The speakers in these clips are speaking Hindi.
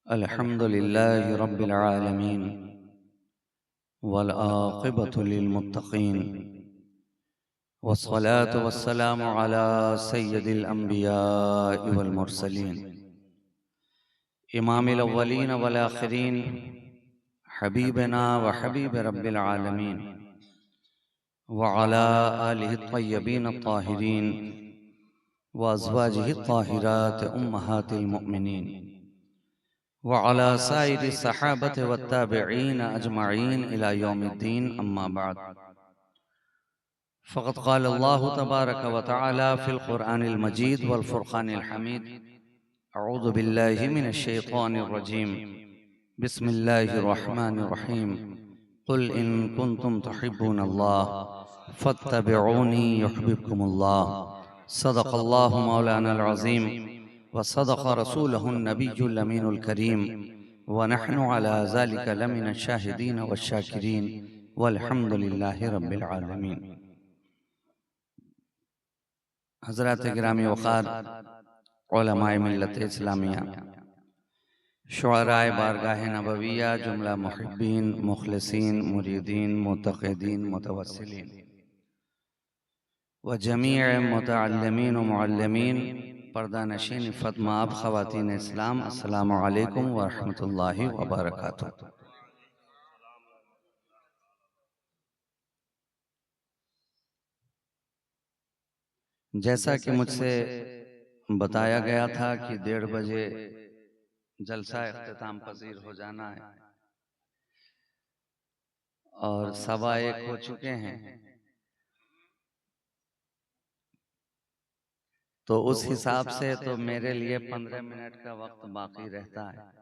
अल्हम्दुलिल्लाहि रब्बिल आलमीन वल आक़िबतु लिल मुत्तक़ीन वस्सलातु वस्सलामु अला सय्यिदिल अंबियाइ वल मुरसलीन इमामिल अव्वलीन वल आखिरीन हबीबना व हबीब रब्बिल आलमीन व अला आलिहि त्वय्यबीन त्ताहिरीन व अज़वाजिहि त्ताहिरात उम्महातिल मुमिनीन व अला साइरि सहाबत व ताबिईन अजमईन इला यौमिद्दीन अम्मा बाद फ़क़द क़ाल अल्लाहु तबारक व तआला फ़िल क़ुरआनिल मजीद वल फ़ुरक़ानिल हमीद अऊज़ु बिल्लाहि मिनश शैतानिर रजीम बिस्मिल्लाहिर रहमानिर रहीम क़ुल इन कुन्तुम तुहिब्बूनल्लाह फ़त्तबिऊनी युहब्बिबकुमुल्लाह सदक़ल्लाहु मौलानाल अज़ीम व सदक़ रसूलुहुन नबियुल अमीनुल करीम व नहनु अला ज़ालिका लमिनश शाहिदीन वश्शाकिरीन वल्हम्दुलिल्लाहि रब्बिल आलमीन। हज़रात गिरामी वक़ार उलमाए मिल्लत इस्लामिया, शुअराए बारगाह नबविया, जुमला मुहिब्बीन, मुखलिसीन, मुरीदीन, मुतक़िदीन, मुतवस्सिलीन व जमीअ मुतअल्लिमीन व मुअल्लिमीन, पर्दा नशीन फ़ातिमात ख़वातीन इस्लाम, अस्सलामु अलैकुम व रहमतुल्लाहि व बरकातुहू। जैसा कि मुझसे बताया गया था कि 1:30 बजे जलसा इख्तिताम पजीर हो जाना है और 1:15 हो चुके हैं, तो उस हिसाब से तो मेरे लिए 15 मिनट का वक्त बाकी रहता है।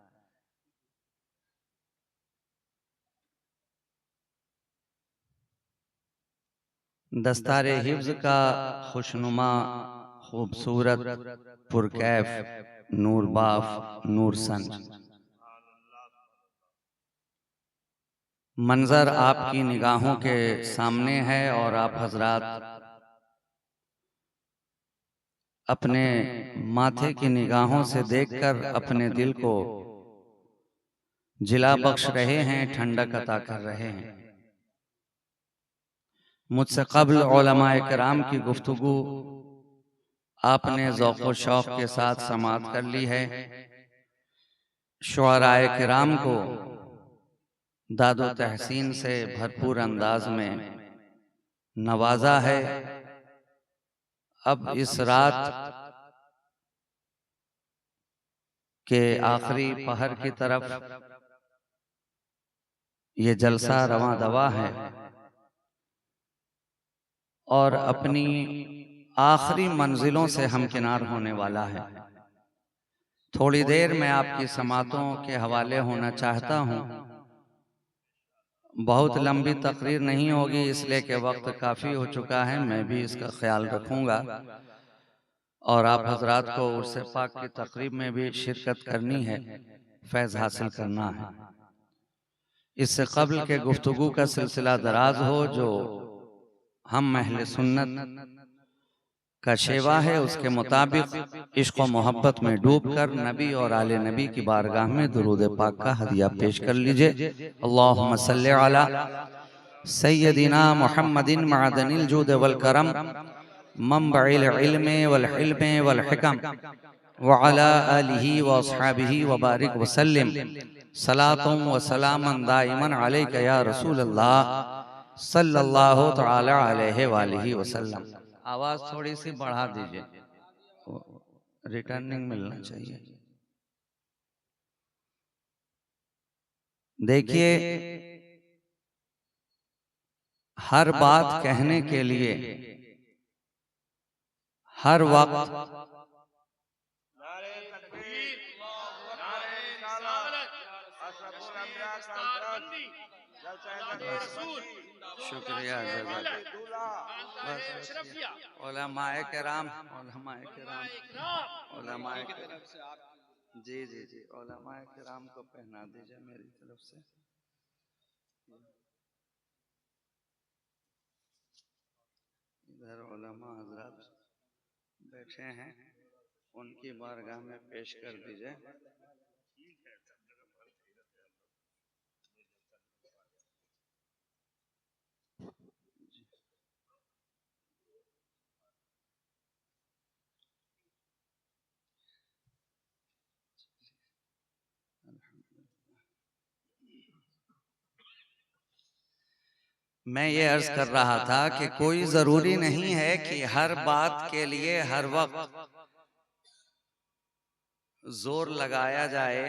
दस्तारे हिफ्ज़ का खुशनुमा, खूबसूरत, पुरकैफ, नूरबाफ, नूरसंज मंजर आपकी निगाहों के सामने है और आप हजरात अपने माथे की निगाहों से देखकर अपने दिल को जिला बख्श रहे हैं, ठंडक अता कर रहे हैं। मुझसे क़ब्ल उलमाए किराम की गुफ्तगू आपने ज़ौक़ शौक़ के साथ समाअत कर ली है। शुअराए किराम को दादो तहसीन से भरपूर अंदाज में नवाजा है। अब इस रात के आखिरी पहर की तरफ ये जलसा रवां दवा है और अपनी आखिरी मंजिलों से हमकिनार होने वाला है। थोड़ी देर में आपकी समातों के हवाले होना चाहता हूँ। बहुत लंबी तकरीर नहीं होगी, इसलिए कि वक्त काफ़ी हो चुका है। मैं भी इसका ख्याल रखूँगा और आप हजरात को उर्स पाक की तकरीब में भी शिरकत करनी है, फैज़ हासिल करना है। इससे क़ब्ल के गुफ्तगू का सिलसिला दराज हो, जो हम अहले सुन्नत का शेवा है, उसके मुताबिक इश्क़ व मोहब्बत में डूबकर नबी और आले नबी की बारगाह में दुरूद पाक का हदिया पेश कर लीजिए। अल्लाहुम्मा सल्लि अला सय्यदिना मुहम्मदिन मअदनिल जूद वल करम मंबइल इल्म वल हिल्म वल हिकम व अला आलिहि व अस्हाबिहि व बारिक व सल्लिम सलातुम व सलामन दाइमन अलैका या रसूल अल्लाह सल्लल्लाहु तआला अलैहि व आलिहि वसल्लम। आवाज थोड़ी सी बढ़ा दीजिए, रिटर्निंग मिलना चाहिए। देखिए, हर बात कहने के लिए हर वक्त शुक्रिया उलमाए किराम जी जी जी उलमाए किराम को पहना दीजिए मेरी तरफ से। इधर उलमा हजरात बैठे हैं। उनकी बारगाह में पेश कर दीजिए। मैं ये अर्ज कर रहा था कि कोई जरूरी नहीं है कि हर बात के लिए हर वक्त जोर लगाया जाए।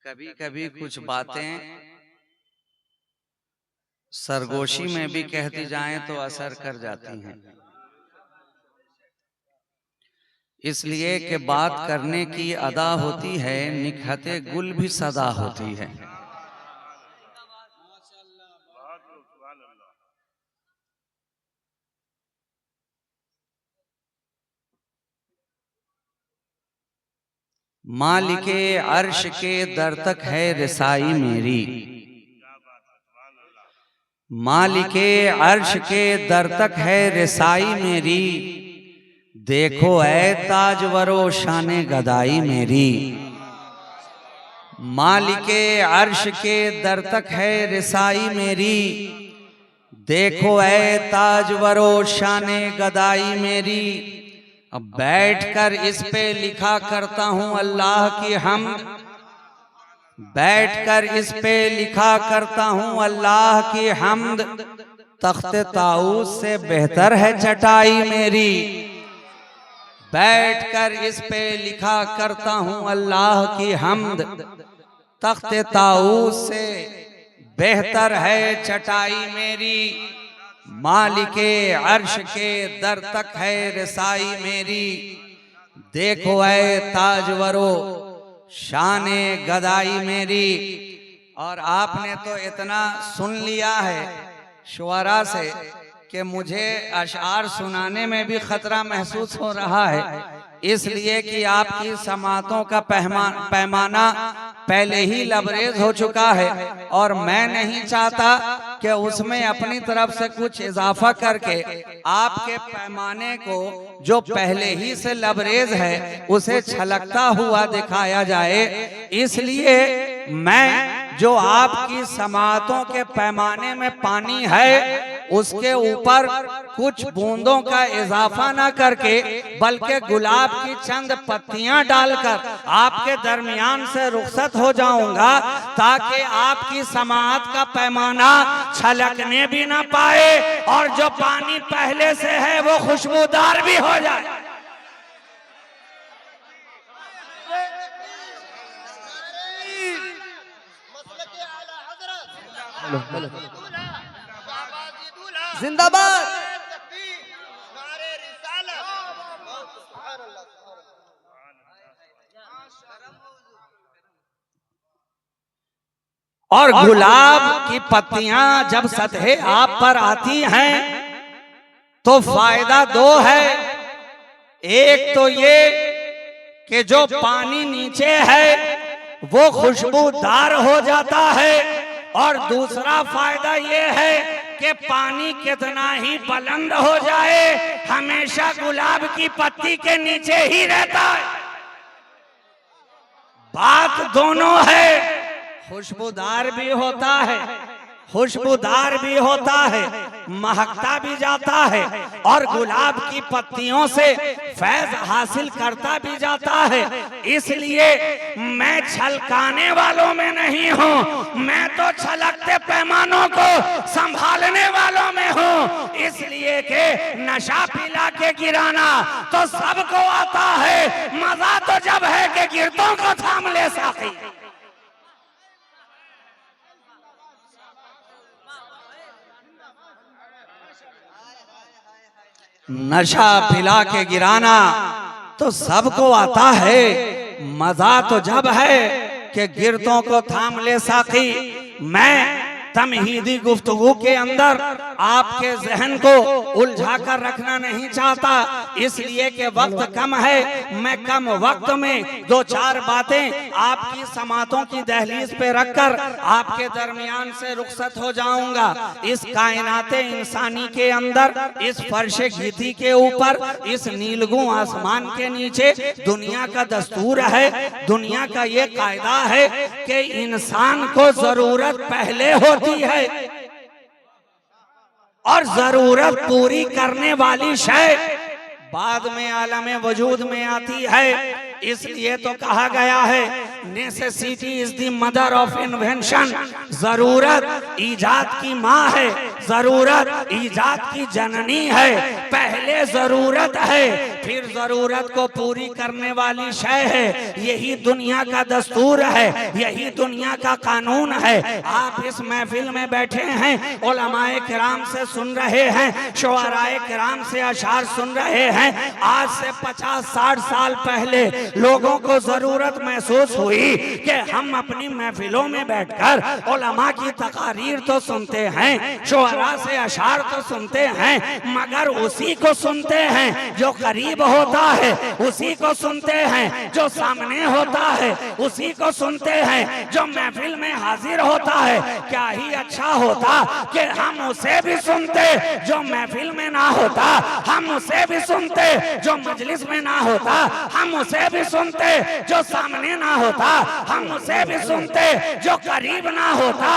कभी कभी कुछ बातें सरगोशी में भी कहती जाएं तो असर कर जाती हैं। इसलिए कि बात करने की अदा होती है, निकहते गुल भी सदा होती है। मालिके अर्श के दर तक है रसाई मेरी, मालिके अर्श के दर तक है रसाई मेरी, देखो ऐ ताजवरो शाने गदाई मेरी। मालिके अर्श के दर तक है रसाई मेरी, देखो ऐ ताजवरो शाने गदाई मेरी। अब बैठकर इस पे लिखा करता हूँ अल्लाह की हम्द, बैठकर इस पे लिखा करता हूँ अल्लाह की हम्द। तख्ते ताऊस से बेहतर है चटाई मेरी, बैठकर इस पे लिखा करता हूँ अल्लाह की हम्द। तख्ते ताऊस से बेहतर है चटाई मेरी, मालिके अर्श के दर तक है रसाई मेरी। देखो ऐ ताजवरो शाने गदाई मेरी। और आपने तो इतना सुन लिया है शुअरा से कि मुझे अशआर सुनाने में भी खतरा महसूस हो रहा है, इसलिए कि आपकी समातों का पैमाना पहले ही लबरेज हो चुका है और मैं नहीं चाहता कि उसमें अपनी तरफ से कुछ इजाफा करके आपके पैमाने को जो पहले ही से लबरेज है उसे छलकता हुआ दिखाया जाए। इसलिए मैं जो आपकी समातों के पैमाने में पानी है उसके ऊपर कुछ बूंदों का इजाफा ना करके बल्कि गुलाब की चंद पत्तियां डालकर आपके दरमियान से रुखसत हो जाऊंगा, ताकि आपकी समात का पैमाना छलकने भी ना पाए और जो पानी पहले से है वो खुशबूदार भी हो जाए। जिंदाबाद। और गुलाब की पत्तियां जब सतहे आप पर आती हैं तो फायदा दो है। एक तो ये कि जो पानी नीचे है वो खुशबूदार हो जाता है, और दूसरा फायदा ये है कि पानी कितना ही बुलंद हो जाए हमेशा गुलाब की पत्ती के नीचे ही रहता है। बात दोनों है, खुशबूदार भी होता है, खुशबूदार भी होता है, महकता भी जाता है और गुलाब की पत्तियों से फैज हासिल करता भी जाता है। इसलिए मैं छलकाने वालों में नहीं हूँ, मैं तो छलकते पैमानों को संभालने वालों में हूँ। इसलिए कि नशा पिला के गिराना तो सबको आता है, मजा तो जब है कि गिरतों को थाम ले साथी। नशा पिला के गिराना तो सबको आता है, मजा तो जब है कि गिरतों को थाम ले साथी। मैं तमहीदी गुफ्तगू के अंदर आपके जहन को उलझा कर रखना नहीं चाहता, इसलिए कि वक्त कम है। मैं कम वक्त में दो चार बातें आपकी समातों की दहलीज पे रखकर आपके दरमियान से रुखसत हो जाऊंगा। इस कायनाते इंसानी के अंदर, इस फर्शे घिती के ऊपर, इस नीलगू आसमान के नीचे दुनिया का दस्तूर है, दुनिया का ये कायदा है कि इंसान को जरूरत पहले होती है और जरूरत पूरी करने वाली शय बाद में आलम वजूद में आती है। इसलिए तो कहा गया है necessity is the mother of invention. जरूरत ईजाद की माँ है, जरूरत ईजाद की जननी है। पहले जरूरत है, फिर जरूरत को पूरी करने वाली शय है। यही दुनिया का दस्तूर है, यही दुनिया का कानून है। आप इस महफिल में बैठे हैं, उलमाए किराम से सुन रहे हैं, शुअराए किराम से अशार सुन रहे हैं। आज से 50-60 साल पहले लोगों को जरूरत महसूस हुई कि हम अपनी महफिलों में बैठकर उलमा की तकारीर तो सुनते हैं, शुअरा से अशार तो सुनते हैं, मगर उसी को सुनते हैं जो करीब होता है, उसी को सुनते हैं जो सामने होता है, उसी को सुनते हैं जो महफिल में हाजिर होता है। क्या ही अच्छा होता कि हम उसे भी सुनते जो महफिल में ना होता, हम उसे भी सुनते जो मजलिस में ना होता, हम उसे भी सुनते जो सामने ना होता, हम उसे भी सुनते जो करीब ना होता,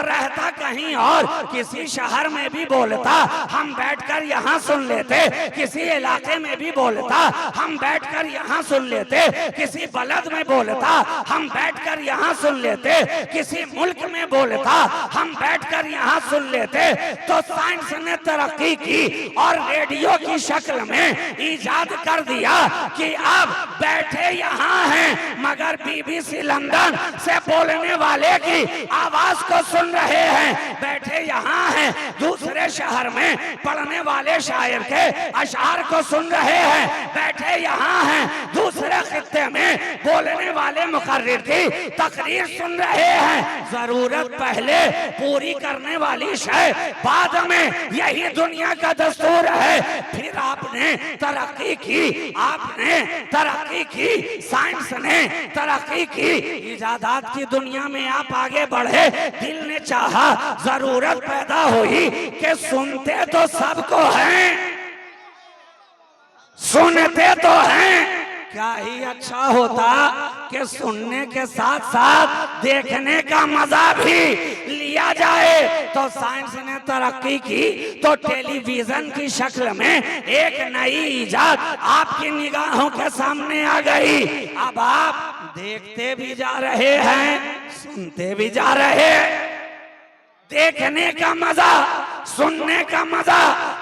रहता कहीं और किसी शहर में भी बोलता, हम बैठकर यहाँ सुन लेते। किसी इलाके में भी बोलता, हम बैठकर यहाँ सुन लेते। किसी बलद में बोलता, हम बैठकर यहाँ सुन लेते। किसी मुल्क में बोलता, हम बैठकर यहाँ सुन लेते। तो साइंस ने तरक्की की और रेडियो की शक्ल में ईजाद कर दिया कि अब बैठे यहाँ हैं मगर बीबीसी लंदन से बोलने वाले की आवाज को सुन रहे हैं। बैठे यहाँ हैं दूसरे शहर में पढ़ने वाले शायर के अशार को सुन रहे हैं। बैठे यहाँ हैं दूसरे खित्ते में बोलने वाले मुकर्रिर की तकरीर सुन रहे हैं। जरूरत पहले पूरी करने वाली शय बाद में, यही दुनिया का दस्तूर है। फिर आपने तरक्की की, आपने तरक्की की, साइंस ने तरक्की की, इजादात की दुनिया में आप आगे बढ़े। दिल ने चाहा, जरूरत पैदा हुई कि सुनते तो सबको हैं, सुनते तो हैं। क्या ही अच्छा होता कि सुनने के साथ साथ देखने का मजा भी लिया जाए। तो साइंस ने तरक्की की तो टेलीविजन की शक्ल में एक नई इजाद आपकी निगाहों के सामने आ गई। अब आप देखते भी जा रहे हैं, सुनते भी जा रहे हैं। देखने का मजा, सुनने का मजा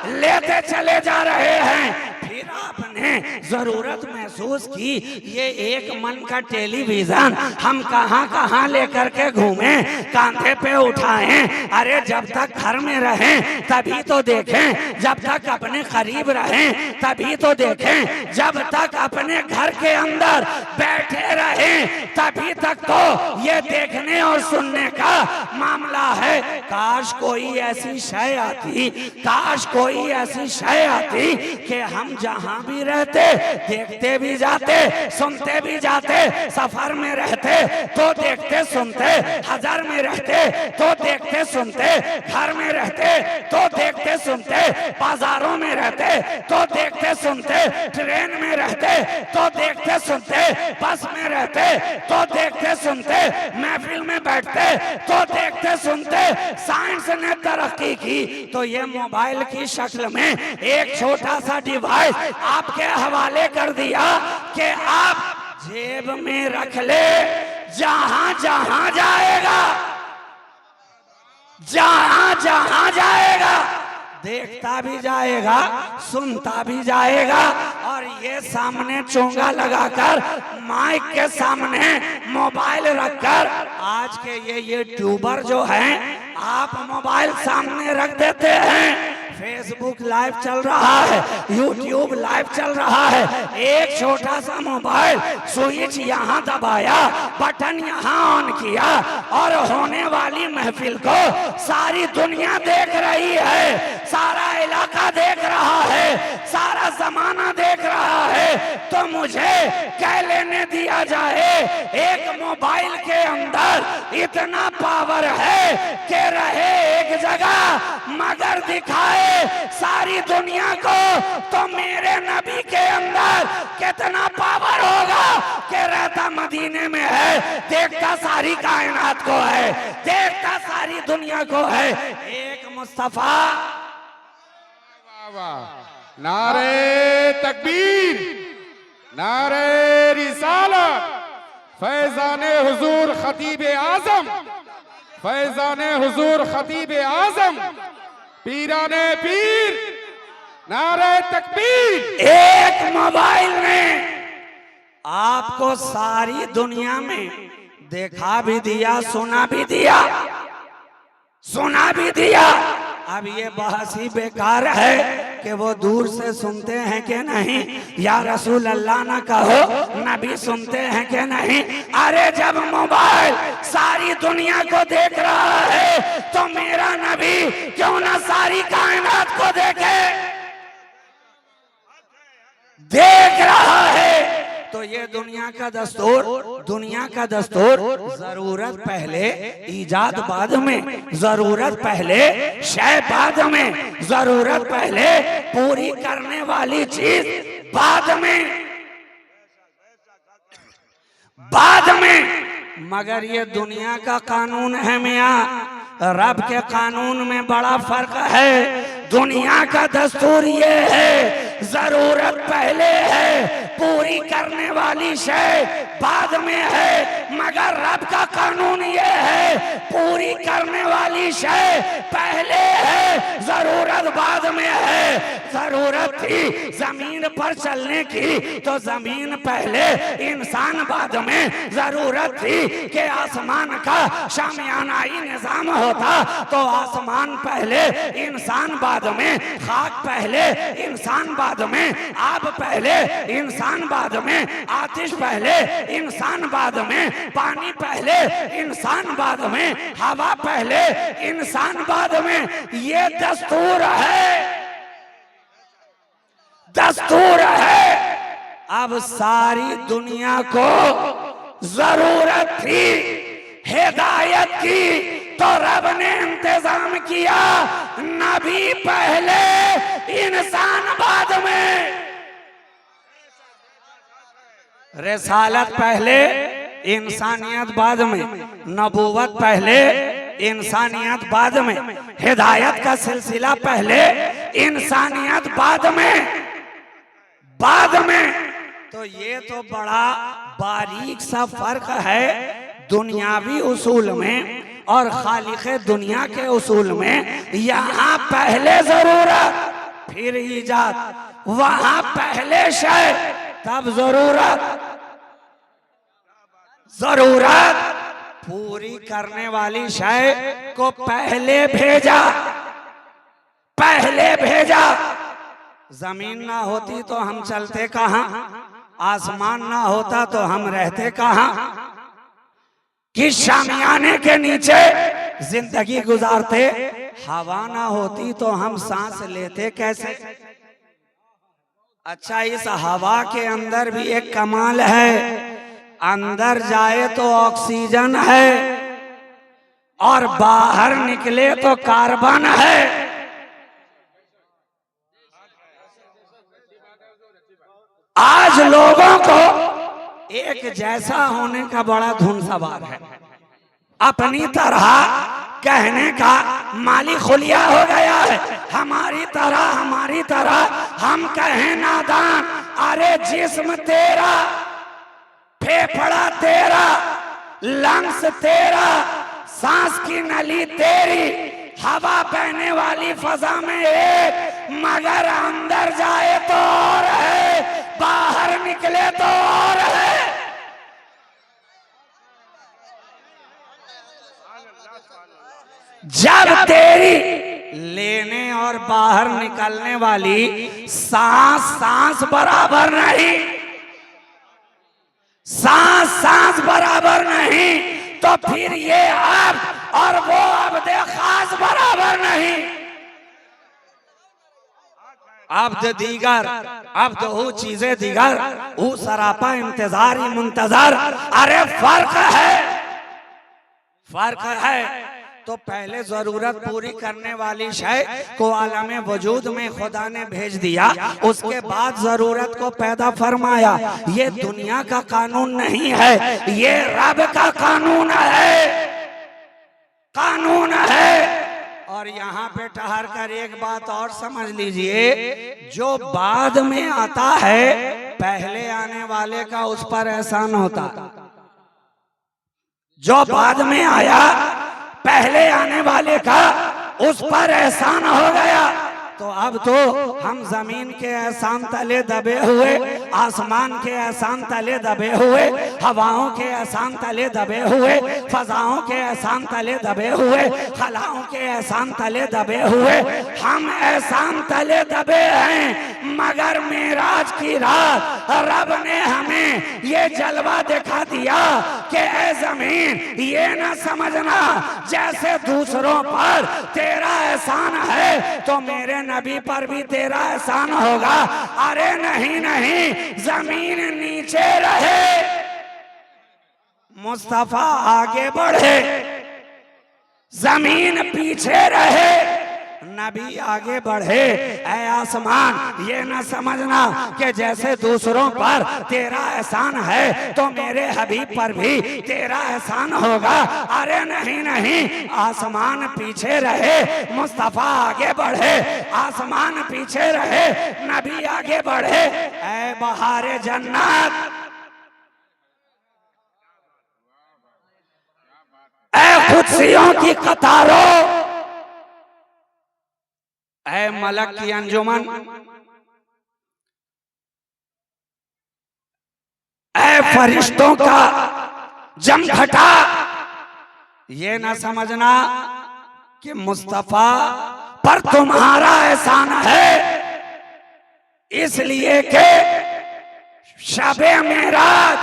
लेते चले जा रहे हैं। फिर आपने जरूरत महसूस की ये एक मन का टेलीविजन हम कहां कहां लेकर के घूमे, कांधे पे उठाएं। अरे जब तक घर में रहें तभी तो देखें, जब तक अपने करीब रहें तभी तो देखें, जब तक अपने घर के अंदर बैठे रहें तभी तक तो ये देखने और सुनने का मामला है। काश कोई ऐसी शय आती, काश कोई ऐसी शय आती कि हम जहां भी रहते देखते भी जाते, सुनते भी जाते। सफर में रहते तो देखते सुनते, हजर में रहते तो देखते सुनते, घर में रहते तो देखते सुनते, बाजारों में रहते तो देखते सुनते, ट्रेन में रहते तो देखते सुनते, बस में रहते तो देखते सुनते, महफिल में बैठते तो देखते सुनते। साइंस ने तरक्की की तो ये मोबाइल की शक्ल में एक छोटा सा डिवाइस आपके हवाले कर दिया कि आप जेब में रख ले, जहां जहां जाएगा, जहां जहां जाएगा देखता भी जाएगा, सुनता भी जाएगा। और ये सामने चोंगा लगाकर माइक के सामने मोबाइल रखकर, आज के ये यूट्यूबर जो हैं, आप मोबाइल सामने रख देते हैं, फेसबुक लाइव चल रहा है, यूट्यूब लाइव चल रहा है। एक छोटा सा मोबाइल स्विच यहाँ दबाया, बटन यहाँ ऑन किया और होने वाली महफिल को सारी दुनिया देख रही है, सारा इलाका देख रहा है, सारा जमाना देख रहा है। तो मुझे कह लेने दिया जाए, एक मोबाइल के अंदर इतना पावर है कि रहे एक जगह मगर दिखाए सारी दुनिया को। तो मेरे नबी के अंदर कितना पावर होगा कि रहता मदीने में है, देखता सारी कायनात को है, देखता सारी दुनिया को है। एक मुस्तफा। नारे तकबीर, नारे रिसालत, फैजाने हुजूर खतीब आजम, फैजाने हुजूर खतीब आजम, पीराने पीर, नारे तकबीर। एक मोबाइल ने आपको सारी दुनिया में देखा भी दिया, सुना भी दिया, सुना भी दिया। अब ये बहस ही बेकार है कि वो दूर से सुनते हैं कि नहीं, या रसूल अल्लाह ना कहो, नबी सुनते हैं कि नहीं। अरे जब मोबाइल सारी दुनिया को देख रहा है तो मेरा नबी क्यों ना सारी कायनात को देखे, देख रहा है। तो ये दुनिया का दस्तूर, दुनिया का दस्तूर, जरूरत पहले, ईजाद बाद में, जरूरत पहले, शय बाद में, जरूरत पहले, पूरी करने वाली चीज बाद में, बाद में। मगर ये दुनिया का कानून है मियां, रब के कानून में बड़ा फर्क है। दुनिया का दस्तूर ये है, जरूरत पहले है, पूरी करने वाली शय बाद में है। मगर रब का कानून ये है, पूरी करने वाली शय पहले है, जरूरत बाद में है। जरूरत थी जमीन पर चलने की तो जमीन पहले, इंसान बाद में। जरूरत थी कि आसमान का शामियानाई निजाम होता तो आसमान पहले, इंसान बाद में। खाक पहले, इंसान बाद में। आब पहले, इंसान बाद में। आतिश पहले, इंसान बाद में। पानी पहले, इंसान बाद में। हवा पहले, इंसान बाद में। ये दस्तूर है, दस्तूर है। अब सारी दुनिया को जरूरत थी हिदायत की तो रब ने इंतजाम किया, नबी पहले, इंसान बाद में। रिसालत पहले, इंसानियत बाद में। नबूवत पहले, इंसानियत बाद में। हिदायत का सिलसिला पहले, इंसानियत बाद में, बाद में। तो ये तो बड़ा बारीक सा फर्क है दुनियावी उसूल में और खालिक़े दुनिया के उसूल में। यहाँ पहले जरूरत, फिर ईजाद, वहां पहले शय, तब जरूरत। जरूरत पूरी करने वाली शय को पहले भेजा, पहले भेजा। जमीन ना होती तो हम चलते कहां, आसमान ना होता तो हम रहते कहां, किस शामियाने के नीचे जिंदगी गुजारते। हवा ना होती तो हम सांस लेते कैसे। अच्छा, इस हवा के अंदर भी एक कमाल है, अंदर जाए तो ऑक्सीजन है और बाहर निकले तो कार्बन है। आज लोगों को एक जैसा होने का बड़ा धुन सवार है, अपनी तरह कहने का मालिक खुलिया हो गया है। हमारी तरह, हमारी तरह हम कहें नादान। अरे जिस्म तेरा, फेफड़ा तेरा, लंग्स तेरा, सांस की नली तेरी, हवा बहने वाली फजा में एक, मगर अंदर जाए तो और है, बाहर निकले तो और है। जब तेरी लेने और और बाहर निकलने वाली सांस सांस बराबर नहीं, सांस सांस बराबर नहीं, तो फिर ये अब्द और वो अब्द खास बराबर नहीं। अब्द दीगर, अब्द हो चीजें दीगर, वो सरापा इंतजारी मुंतजर। अरे फर्क है, फर्क है। तो पहले जरूरत पूरी करने वाली शय को आलम वजूद में खुदा ने भेज दिया, उसके बाद जरूरत को पैदा फरमाया। ये दुनिया का कानून नहीं है, ये रब का कानून है, कानून है। और यहाँ पे ठहर कर एक बात और समझ लीजिए, जो बाद में आता है पहले आने वाले का उस पर एहसान होता, जो बाद में आया पहले आने वाले का उस पर एहसान हो गया। तो अब तो हम जमीन के एहसान तले दबे हुए, आसमान के एहसान तले दबे हुए, हवाओं के एहसान तले दबे हुए, फजाओं के एहसान तले दबे हुए, खलाओं के एहसान तले दबे हुए, हम एहसान तले दबे हैं। मगर मेराज की रात रब ने हमें ये जलवा दिखा दिया कि ए जमीन ये न समझना जैसे दूसरों पर तेरा एहसान है तो मेरे नबी पर भी तेरा एहसान होगा। अरे नहीं नहीं, जमीन नीचे रहे, मुस्तफा आगे बढ़े, जमीन पीछे रहे, नबी आगे बढ़े। ऐ आसमान ये न समझना कि जैसे दूसरों पर तेरा एहसान है तो मेरे हबीब पर भी तेरा एहसान होगा। अरे नहीं नहीं, आसमान पीछे रहे, मुस्तफा आगे बढ़े, आसमान पीछे रहे, नबी आगे बढ़े। ऐ बहारे जन्नत, ऐ खुदसियों की कतारों, ऐ मलक की अंजुमन, ऐ फरिश्तों का जमघटा, ये ना समझना कि मुस्तफा पर तुम्हारा एहसान है इसलिए कि शबे मेराज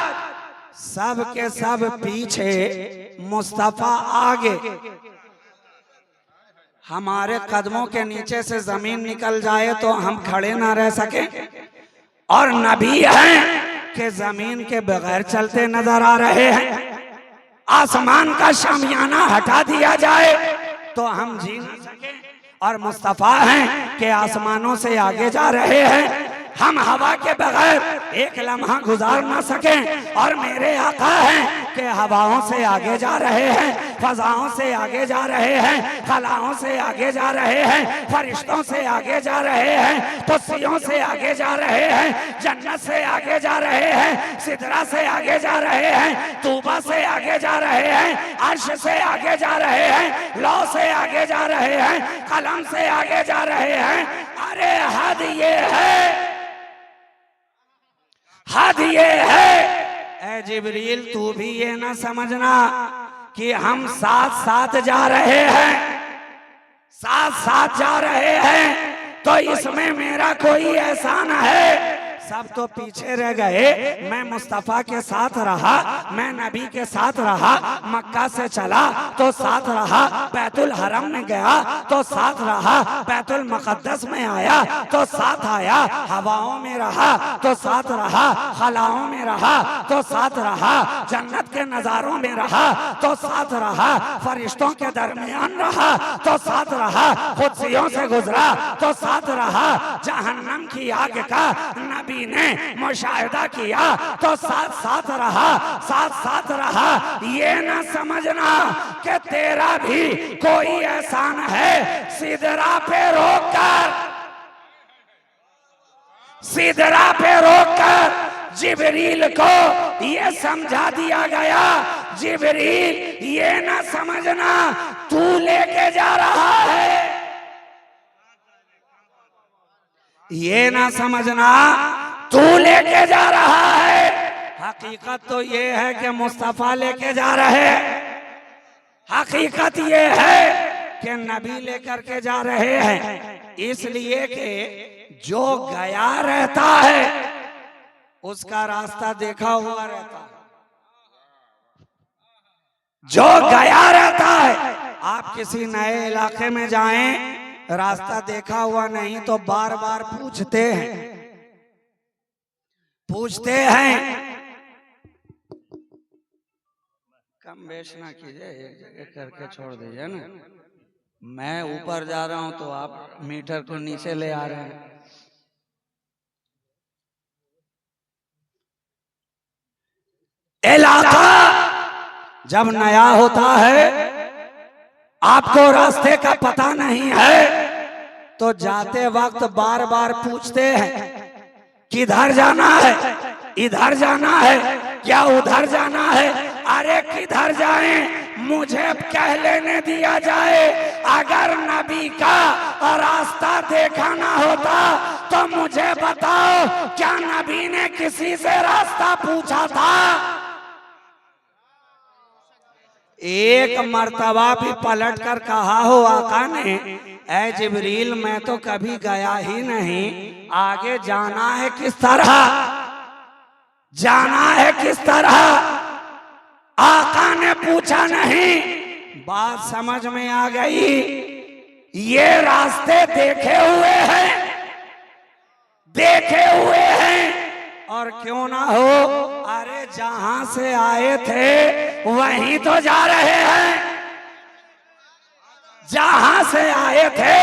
सब के सब पीछे, मुस्तफा आगे। हमारे कदमों के नीचे से जमीन निकल जाए तो हम खड़े ना रह सके, और नबी हैं कि जमीन के बगैर चलते नजर आ रहे हैं। आसमान का शामियाना हटा दिया जाए तो हम जी नहीं सके, और मुस्तफा हैं कि आसमानों से आगे जा रहे हैं। हम हवा के बगैर एक लम्हा गुजार ना सकें, और मेरे आका हैं कि हवाओं से आगे जा रहे हैं, फजाओं से आगे जा रहे हैं, खलाओं से आगे जा रहे हैं, फरिश्तों से आगे जा रहे हैं, कुर्सियों से आगे जा रहे हैं, जन्नत से आगे जा रहे हैं, सिदरा से आगे जा रहे हैं, तूबा से आगे जा रहे हैं, अर्श से आगे जा रहे हैं, लौ से आगे जा रहे हैं, कलम से आगे जा रहे हैं। अरे हद ये है, हद ये है। ऐ जिब्रील तू भी ये ना समझना कि हम साथ साथ जा रहे हैं, साथ साथ जा रहे हैं तो इसमें मेरा कोई एहसान है। सब तो पीछे रह गए, मैं मुस्तफा के साथ रहा, मैं नबी के साथ रहा, मक्का से चला तो साथ रहा, बैतुल हरम में गया तो साथ रहा, बैतुल मुकद्दस में आया तो साथ आया, हवाओं में रहा तो साथ रहा, खलाओं में रहा तो साथ रहा, जन्नत के नजारों में रहा तो साथ रहा, फरिश्तों के दरमियान रहा तो साथ रहा, खुदसियों से गुजरा तो साथ रहा, जहन्नम की आग का नबी ने मुशाहिदा किया तो साथ साथ रहा, साथ साथ रहा। ये न समझना कि तेरा भी कोई एहसान है। सिदरा पे रोककर, सिदरा पे रोककर जिब्रील को ये समझा दिया गया, जिब्रील ये न समझना तू लेके जा रहा है, ये ना समझना तू लेके जा रहा है। हकीकत तो ये है कि मुस्तफा लेके जा रहे हैं, हकीकत ये है कि नबी लेकर के जा रहे हैं, इसलिए कि जो गया रहता है उसका रास्ता देखा हुआ रहता है। जो गया रहता है, आप किसी नए इलाके में जाएं, रास्ता देखा हुआ नहीं तो बार बार पूछते हैं। कम बेश ना कीजिए, एक जगह करके छोड़ दीजिए ना। मैं ऊपर जा रहा हूं तो आप मीटर को नीचे ले आ रहे हैं। इलाका जब नया होता है, आपको रास्ते का पता नहीं है, तो जाते वक्त बार बार पूछते हैं किधर जाना है, इधर जाना है, क्या उधर जाना है। अरे किधर जाएं, मुझे कह लेने दिया जाए। अगर नबी का रास्ता देखा ना होता तो मुझे बताओ, क्या नबी ने किसी से रास्ता पूछा था? एक मर्तबा भी पलट कर कहा हो आका ने, ऐ जिब्रील मैं तो कभी गया ही नहीं, आगे जाना है किस तरह, जाना है किस तरह। आका ने पूछा नहीं, बात समझ में आ गई। ये रास्ते देखे हुए हैं और क्यों ना हो, अरे जहां से आए थे वहीं तो जा रहे हैं, जहां से आए थे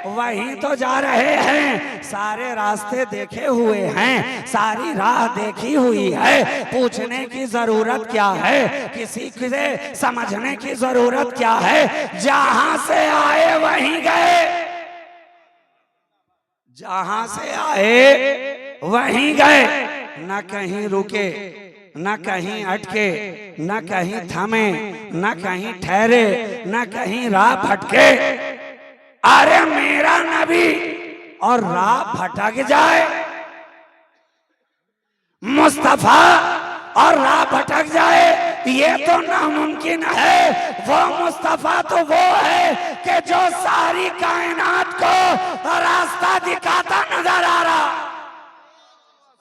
वहीं तो जा रहे हैं। सारे रास्ते देखे हुए हैं, सारी राह देखी हुई है, पूछने की जरूरत क्या है, किसी से समझने की जरूरत क्या है। जहां से आए वहीं गए, जहां से आए वहीं गए, न कहीं रुके, न कहीं अटके, न कहीं थमे, न कहीं ठहरे, न कहीं राह भटके। अरे मेरा नबी और राह भटक जाए, मुस्तफा और राह भटक जाए, ये तो नामुमकिन है। वो मुस्तफा तो वो है कि जो सारी कायनात को रास्ता दिखाता नजर आ रहा,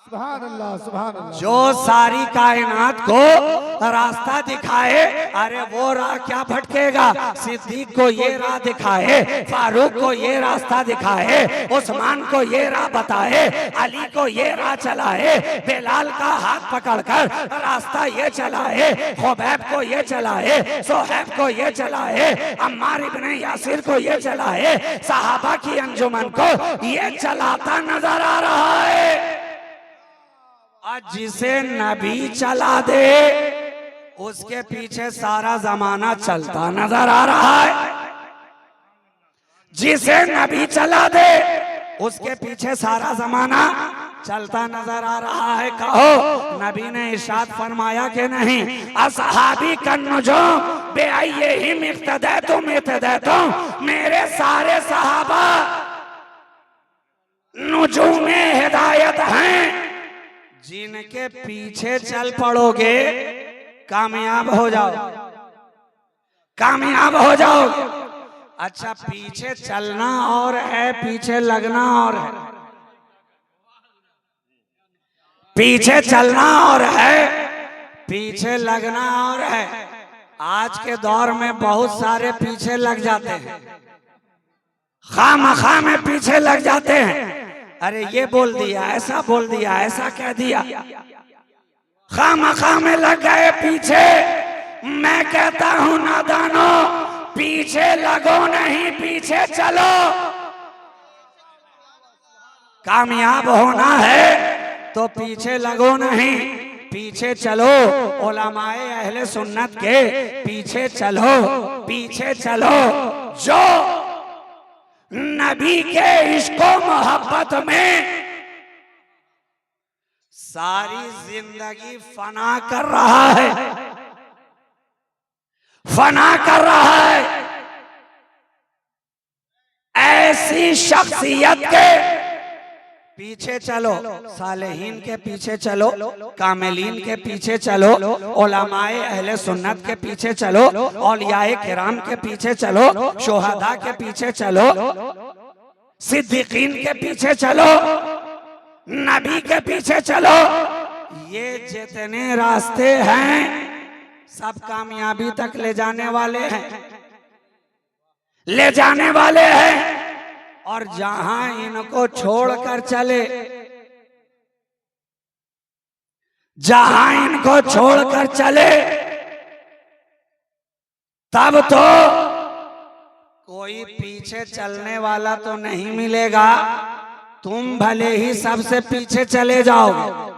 सुभान अल्लाह, सुभान अल्लाह। जो सारी कायनात को रास्ता दिखाए। अरे वो राह क्या भटकेगा, सिद्दीक को ये राह दिखाए, फारूक को ये रास्ता दिखाए, उस्मान को ये राह बताए, अली को ये राह चलाए, बिलाल का हाथ पकड़कर रास्ता ये चलाए, खुबैब को ये चलाए, सोहैब को ये चलाए, अम्मार इब्ने यासिर को ये चलाए, सहाबा की अंजुमन को ये चलाता नजर आ रहा है। आज जिसे नबी चला दे उसके पीछे सारा जमाना चलता नजर आ रहा है। जिसे नबी चला दे उसके पीछे सारा जमाना चलता नजर आ रहा है। कहो नबी ने इरशाद फरमाया कि नहीं, असहाबी कन्नुजुम बेअय्यिहिम इक्तदैतुम इक्तदैतुम, मेरे सारे सहाबा नुजूमे हिदायत हैं, जिनके पीछे चल पड़ोगे कामयाब हो जाओ, कामयाब हो जाओ। अच्छा, पीछे चलना और है, पीछे लगना और है। पीछे चलना और है, पीछे लगना और है। आज के दौर में बहुत सारे पीछे लग जाते हैं, खामखा में पीछे लग जाते हैं। अरे ये बोल दिया, ऐसा बोल दिया, ऐसा कह दिया, खामखा में लग गए पीछे। मैं कहता हूं नादानो, पीछे लगो नहीं, पीछे चलो। कामयाब होना है तो पीछे लगो नहीं, पीछे चलो। उलमाए अहले सुन्नत के पीछे चलो, पीछे चलो। जो नबी के इश्को मोहब्बत में सारी जिंदगी फना कर रहा है, फना कर रहा है, ऐसी शख्सियत के पीछे चलो, सालेहीन के पीछे चलो, कामिलीन के पीछे चलो, उलमाए अहले सुन्नत के पीछे चलो, औलियाए किराम के पीछे चलो, शुहदा के पीछे चलो, सिद्दीकीन के पीछे चलो, नबी के पीछे चलो। ये जितने रास्ते हैं सब कामयाबी तक ले जाने वाले हैं, ले जाने वाले हैं। और जहां इनको छोड़कर चले, जहां इनको छोड़कर चले, तब तो कोई पीछे चलने वाला तो नहीं मिलेगा। तुम भले ही सबसे पीछे चले जाओगे।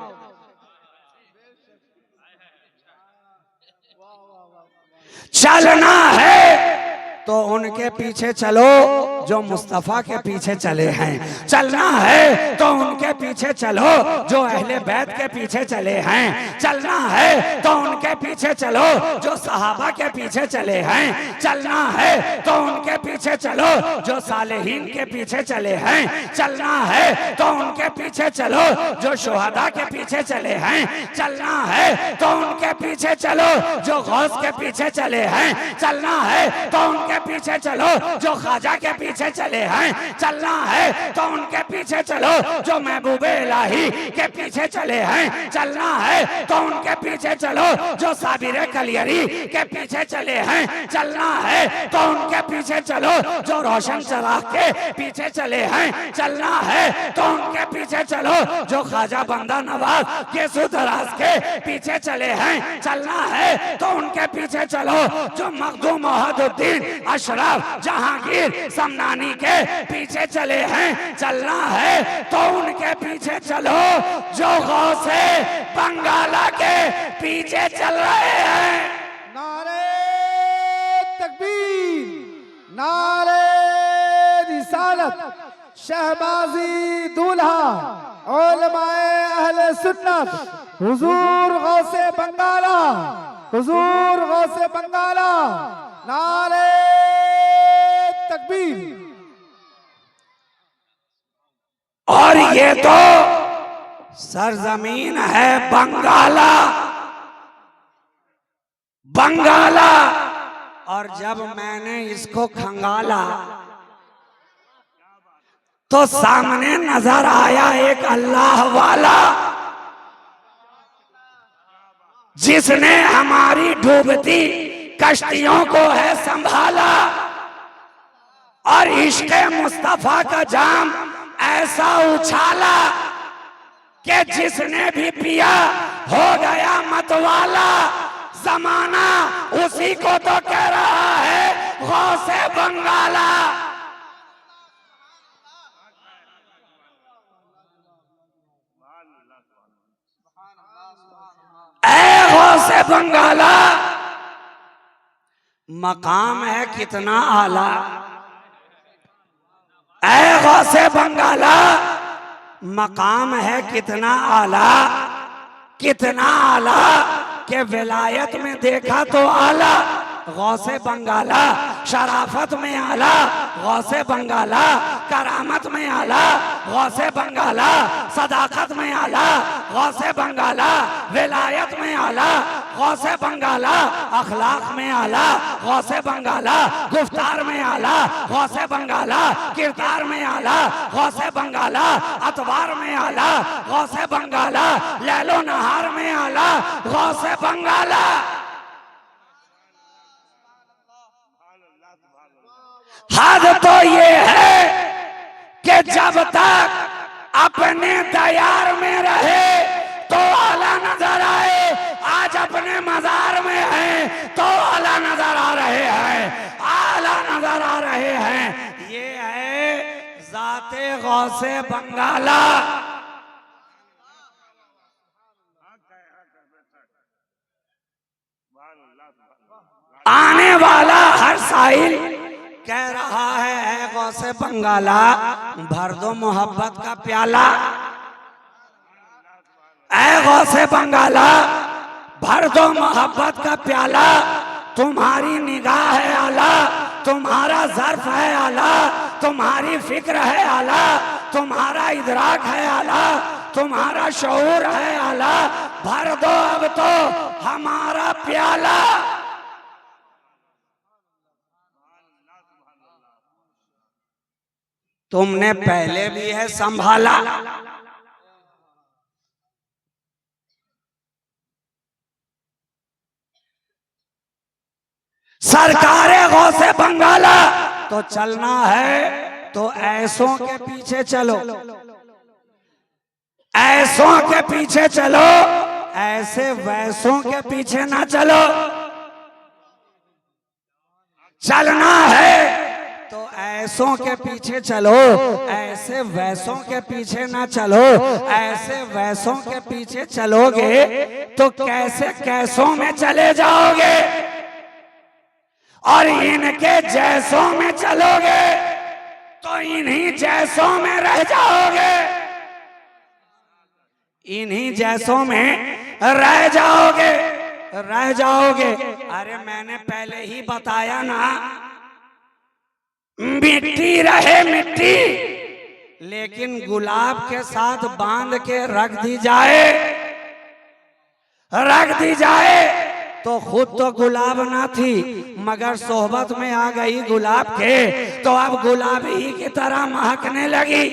चलना है तो उनके पीछे चलो जो मुस्तफा के पीछे चले हैं। चलना है तो उनके पीछे चलो जो अहले बैत के पीछे चले हैं। चलना है तो उनके पीछे चलो जो सहाबा के पीछे चले हैं। चलना है तो उनके पीछे चलो जो सालेहीन के पीछे चले हैं। चलना है तो उनके पीछे चलो जो शुहदा के पीछे चले हैं। चलना है तो उनके पीछे चलो जो गौस के पीछे चले हैं। चलना है तो उनके पीछे चलो जो ख्वाजा के पीछे चले हैं। चलना है तो उनके पीछे चलो जो महबूबे इलाही के पीछे चले हैं। चलना है तो उनके पीछे चलो जो साबिरे कलियरी के पीछे चले हैं। चलना है तो उनके पीछे चलो जो रोशन चराग के पीछे चले हैं। चलना है तो उनके पीछे चलो जो ख्वाजा बंदा नवाज के सुदराज के पीछे चले हैं। चलना है तो उनके पीछे चलो जो मखदूम मोहद्दीन अशरफ जहांगीर समनानी के पीछे चले हैं। चलना है तो उनके पीछे चलो जो गौसे बंगाला के पीछे चल रहे हैं। नारे तकबीर, नारे रिसालत, शहबाजी दूल्हा, उलमाए अहले सुन्नत, हुजूर गौसे बंगाला, हुजूर गौसे बंगाला, नारे तकबीर। और ये तो सरजमीन है बंगाला, बंगाला। और जब मैंने इसको खंगाला तो सामने नजर आया एक अल्लाह वाला जिसने हमारी डूबती कश्तियों को है संभाला। और इश्क़ मुस्तफा का जाम ऐसा उछाला कि जिसने भी पिया हो गया मतवाला। जमाना उसी को तो कह रहा है गौसे बंगाला। ऐ गौसे बंगाला, मकाम है कितना आला। ऐ गौसे बंगाला, मकाम है कितना आला, कितना आला के विलायत में देखा तो आला। गौसे बंगाला शराफत में आला, गौसे बंगाला करामत में आला, गौसे बंगाला सदाकत में आला, गौसे बंगाला विलायत में आला, गौसे बंगाला अखलाक में आला, गौसे बंगाला गुफ्तार में आला, गौसे बंगाला किरदार में आला, गौसे बंगाला अतवार में आला, गौसे बंगाला लैलो नहार में आला, गौसे बंगाला। हद तो ये है कि जब तक अपने दयार में रहे तो आला नजर आए। आज अपने मजार में हैं तो आला नजर आ रहे हैं, आला नजर आ रहे हैं। ये है जाते गौसे बंगाला। आने वाला हर साहिल कह रहा है गौसे बंगाला भर दो मोहब्बत का प्याला। ऐ गौसे बंगाला भर दो मोहब्बत का प्याला। तुम्हारी निगाह है आला, तुम्हारा ज़र्फ है आला, तुम्हारी फिक्र है आला, तुम्हारा इदराक है आला, तुम्हारा शऊर है आला, भर दो अब तो हमारा प्याला। तुमने पहले भी है संभाला, सरकारे गौसे बंगाला, तो चलना है तो ऐसों के पीछे चलो, ऐसों के पीछे चलो, ऐसे वैसों के पीछे ना चलो। चलना है तो ऐसों के पीछे चलो, ऐसे वैसों के पीछे ना चलो। ऐसे वैसों के पीछे चलोगे तो कैसे कैसों में चले जाओगे, और इनके जैसों में चलोगे तो इन्हीं जैसों में रह जाओगे, इन्हीं जैसों में रह जाओगे, रह जाओगे। अरे मैंने पहले ही बताया ना, मिट्टी रहे मिट्टी, लेकिन गुलाब के साथ बांध के रख दी जाए, रख दी जाए तो खुद तो गुलाब ना थी, मगर सोहबत में आ गई गुलाब के, तो अब गुलाब ही की तरह महकने लगी,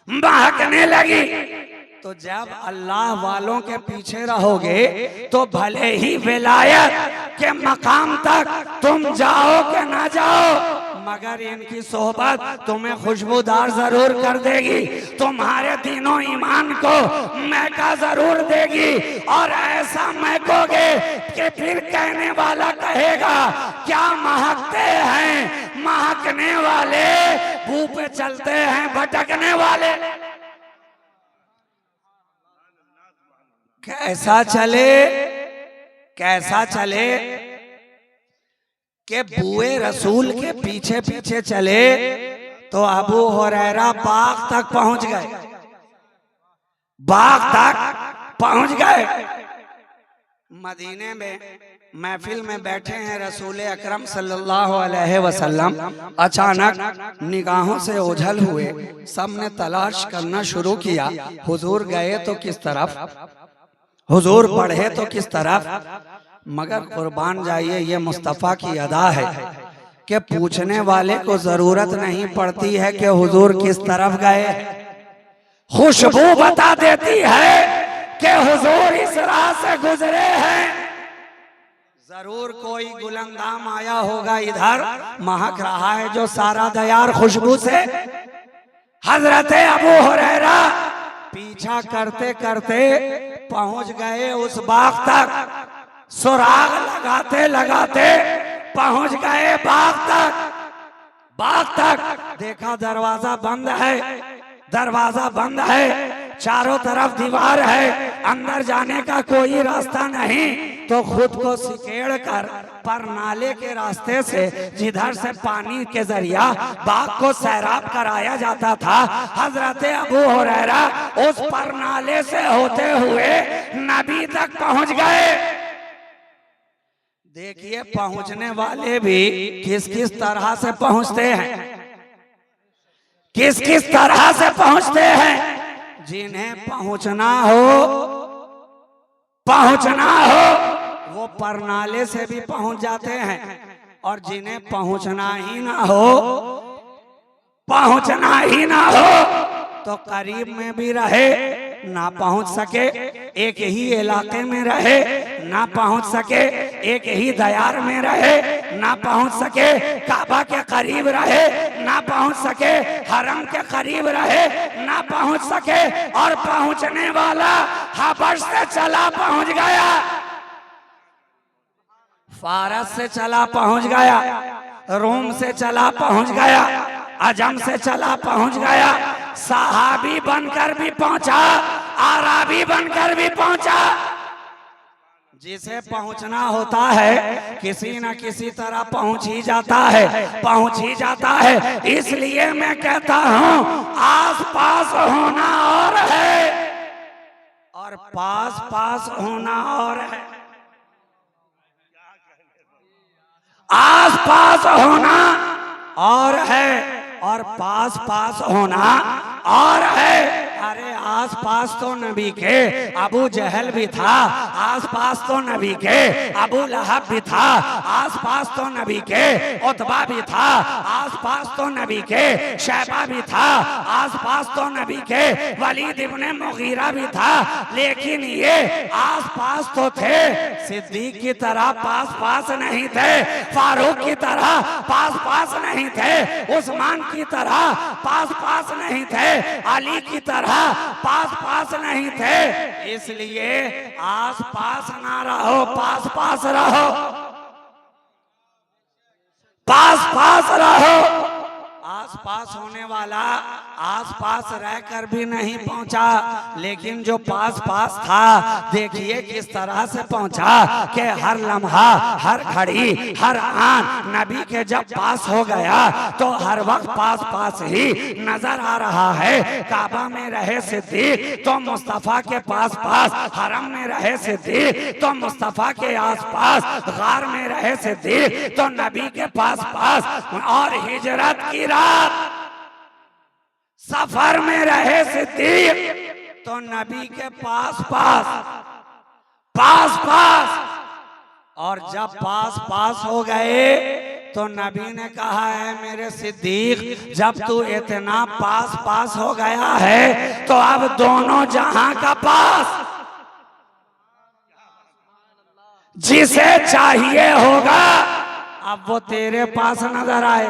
महकने लगी। तो जब अल्लाह वालों के पीछे रहोगे तो भले ही विलायत के मकाम तक तुम जाओ कि ना जाओ, मगर इनकी सोहबत तुम्हें खुशबूदार जरूर कर देगी, तुम्हारे दीनों ईमान को महका जरूर देगी। और ऐसा महकोगे कि फिर कहने वाला कहेगा क्या महकते हैं महकने वाले, बू पे चलते हैं भटकने वाले। कैसा चले, कैसा चले कि बुए रसूल के पीछे पीछे चले तो अबू हुरैरा बाग तक पहुंच गए, बाग तक पहुंच गए। मदीने में महफिल में बैठे हैं रसूल अकरम सल्लल्लाहु अलैहि वसल्लम, अचानक निगाहों से ओझल हुए, सबने तलाश करना शुरू किया, हुजूर गए तो किस तरफ, हुजूर बढ़े तो किस तरफ। मगर कुर्बान जाइए, ये मुस्तफ़ा की अदा है कि पूछने वाले को जरूरत नहीं पड़ती है कि हुजूर किस तरफ गए, खुशबू बता देती है कि हुजूर इस राह से गुजरे हैं। जरूर कोई गुलंदाम आया होगा इधर, महक रहा है जो सारा दयार खुशबू से। हजरत अबू हुरैरा पीछा करते करते पहुंच गए उस बाग तक, सुराग लगाते लगाते पहुंच गए बाग तक। बाग तक देखा दरवाजा बंद है, दरवाजा बंद है, चारों तरफ दीवार है, अंदर जाने का कोई रास्ता नहीं। तो खुद को सिकेड़ कर पर नाले के रास्ते से, जिधर से पानी के जरिया बाग को सैराब कराया जाता था, हजरत अबू हुरैरा उस पर नाले से होते हुए नबी तक पहुंच गए। देखिए पहुंचने वाले भी किस किस तरह से पहुंचते हैं, किस किस तरह से पहुंचते हैं। जिन्हें पहुंचना हो, पहुंचना हो, वो परनाले से भी पहुंच जाते हैं, और जिन्हें पहुंचना ही ना हो, पहुंचना ही ना हो, तो करीब में भी रहे ना पहुंच सके, एक ही इलाके में रहे ना पहुंच सके, एक ही दयार में रहे ना पहुंच सके, काबा के करीब रहे ना पहुंच सके, हरम के करीब रहे ना पहुंच सके, और पहुंचने वाला हबश से चला पहुंच गया, फारस से चला पहुंच गया, रोम से चला पहुंच गया, अजम से चला पहुंच गया, सहाबी बनकर भी पहुंचा, आराबी बनकर भी पहुंचा। जिसे पहुंचना होता है किसी न किसी तरह पहुंच ही जाता है, पहुंच ही जाता है। इसलिए मैं कहता हूं आस पास होना और है, और पास पास होना और है। आस पास होना और है, और पास पास होना और है। अरे आस पास तो नबी के अबू जहल भी था, आस पास तो नबी के अबू लहब भी था, आस पास तो नबी के उतबा भी था, आस पास तो नबी के शैबा भी था, आस पास तो नबी के वलीद इब्ने मुगीरा भी था। लेकिन ये आस पास तो थे, सिद्दीक की तरह पास पास नहीं थे, फारूक की तरह पास पास नहीं थे, उस्मान की तरह पास पास नहीं थे, अली की तरह पास पास नहीं थे। इसलिए आस पास ना रहो, पास पास रहो, पास पास रहो। आस पास होने वाला आस पास रहकर भी नहीं पहुंचा, लेकिन जो पास पास था देखिए किस तरह से पहुंचा कि हर लम्हा, हर घड़ी, हर आन नबी के जब पास हो गया तो हर वक्त पास पास ही नजर आ रहा है। काबा में रहे सिद्दीक तो मुस्तफा के पास पास, हरम में रहे सिद्दीक तो मुस्तफा के आस पास, गार में रहे सिद्दीक तो नबी के पास पास, और हिजरत की रात सफर में रहे सिद्दीक तो नबी के पास पास, पास पास। और जब पास पास हो गए तो नबी ने कहा है मेरे सिद्दीक, जब तू इतना पास पास हो गया है तो अब दोनों जहां का पास जिसे चाहिए होगा अब वो तेरे पास नजर आए,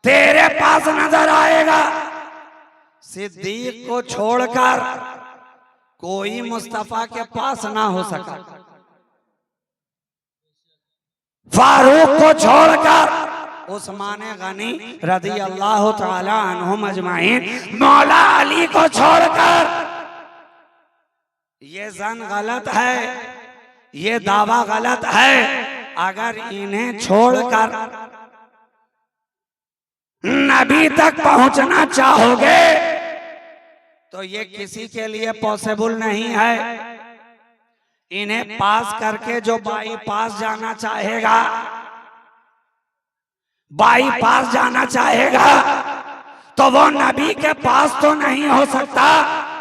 तेरे पास नजर आएगा। सिद्दीक को छोड़कर कोई मुस्तफा के पास ना हो सका, फारूक को छोड़कर उस्मान गनी रज़ी अल्लाह ताला अन्हुम अजमाइन, मौला अली को छोड़कर, ये जन गलत है, ये दावा गलत है। अगर इन्हें छोड़कर नबी तक पहुंचना चाहोगे तो ये किसी के लिए पॉसिबल नहीं है। इन्हें पास करके जो बाईपास जाना चाहेगा, बाईपास जाना चाहेगा तो वो नबी के पास तो नहीं हो सकता,